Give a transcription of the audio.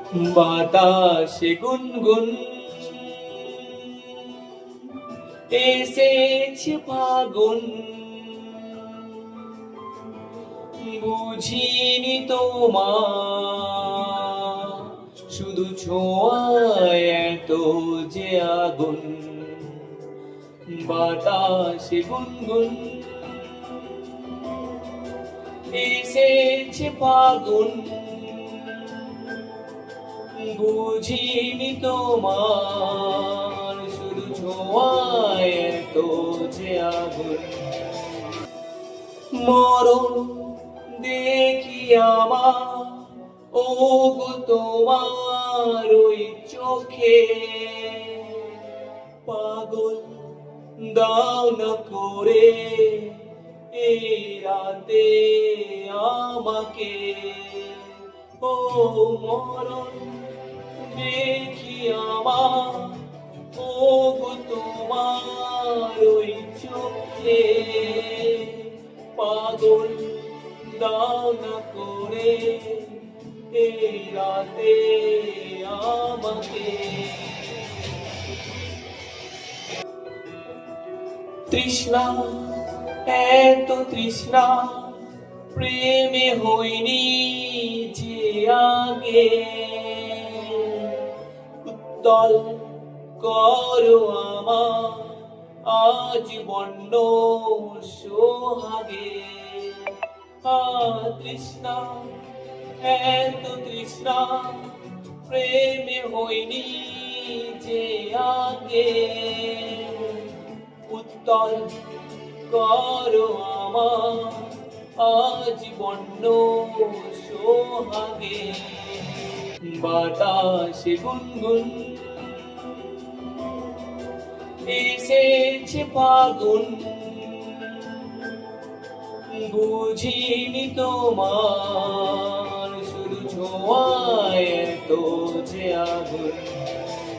বাতাসে গুনগুন এসেছে ফাগুন, বুঝিনি তোমার শুধু ছোঁয়ায় এত যে আগুন। বাতাসে গুনগুন এসেছে ফাগুন, বুঝিনি তোমার শুধু ছোঁয়ায় এত যে আগুন। মরণ দেখি আমার ও গো তোমার ওই চোখে, পাগল দাও না করে এই রাতে আমাকে। ও মরণ দেখি আমার ও গো তোমার ওই চোখে, পাগল দাও না করে এই রাতে আমাকে। তৃষ্ণা এত তৃষ্ণা প্রেমে হইনি যে আগে, উত্তল করো আমার আজ বন্য সোহাগে। তৃষ্ণা এত তৃষ্ণা প্রেমে হইনি যে আগে, উত্তল করো আমার আজ বন্য সোহাগে। বাতাসে গুনগুন এসেছে ফাগুন, বুঝিনি তোমার শুধু ছোঁয়ায় এত যে আগুন।